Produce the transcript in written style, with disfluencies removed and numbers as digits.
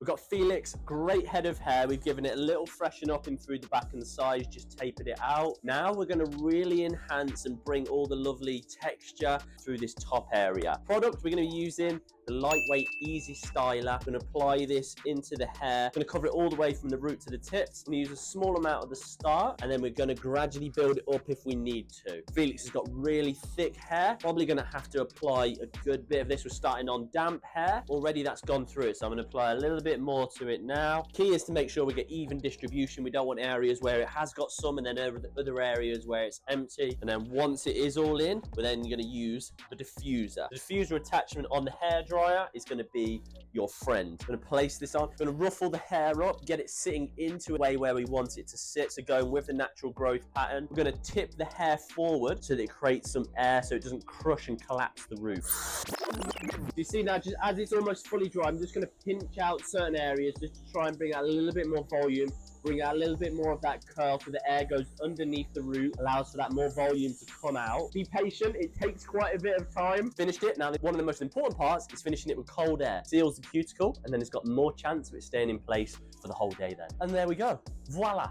We've got Felix, great head of hair. We've given it a little freshen up in through the back and the sides, just tapered it out. Now we're going to really enhance and bring all the lovely texture through this top area. Product we're going to be using the lightweight easy styler. I'm going to apply this into the hair. I'm going to cover it all the way from the root to the tips. I'm going to use a small amount at the start, and then we're going to gradually build it up if we need to. Felix has got really thick hair. Probably going to have to apply a good bit of this. We're starting on damp hair. Already that's gone through it, so I'm going to apply a little bit more to it now. Key is to make sure we get even distribution. We don't want areas where it has got some and then other areas where it's empty. And then once it is all in, we're then going to use the diffuser. The diffuser attachment on the hairdryer is going to be your friend. I'm going to place this on. I'm going to ruffle the hair up, get it sitting into a way where we want it to sit. So going with the natural growth pattern. We're going to tip the hair forward so that it creates some air so it doesn't crush and collapse the root. You see now, just as it's almost fully dry, I'm just going to pinch out certain areas just to try and bring out a little bit more volume, bring out a little bit more of that curl so the air goes underneath the root, allows for that more volume to come out. Be patient, it takes quite a bit of time. Finished it. Now, one of the most important parts is finishing it with cold air. Seals the cuticle, and then it's got more chance of it staying in place for the whole day then. And there we go. Voila.